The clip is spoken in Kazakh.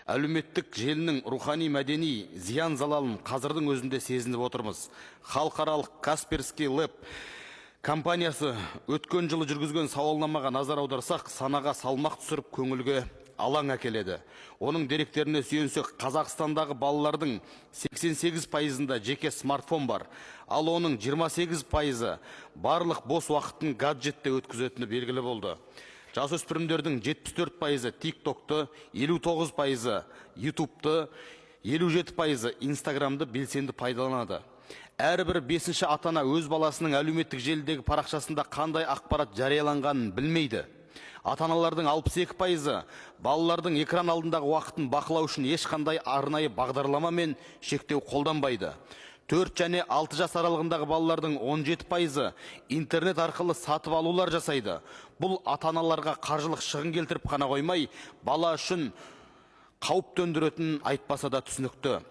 Әлеуметтік желінің рухани мәдени зиян залалын қазірдің өзінде сезініп отырмыз. Халықаралық Касперский Лэб компаниясы өткен жылы жүргізген сауалнамаға назар аударсақ, санаға салмақ түсіріп көңілге алаң әкеледі. Оның деректеріне сүйенсек, Қазақстандағы балалардың 88%-ында жеке смартфон бар, ал оның 28%-ы барлық бос уақытын гаджетте өткізетіні белгілі болды. Жасөспірімдердің 74%-ы TikTok'ты, 59%-ы YouTube'ты, 57%-ы Instagram'ды белсенді пайдаланады. Әрбір 5-ші атана өз баласының әлеуметтік желідегі парақшасында қандай ақпарат жарияланғанын білмейді. Ата-аналардың 62%-ы балалардың экран алдындағы уақытын бақылау үшін ешқандай арнайы бағдарлама мен шектеу қолданбайды. 4 және 6 жас аралығындағы балалардың 17%-ы интернет арқылы сатып алулар жасайды. Бұл ата-аналарға қаржылық шығын келтіріп қана қоймай, бала үшін қауіп төндіретін айтпаса да түсінікті.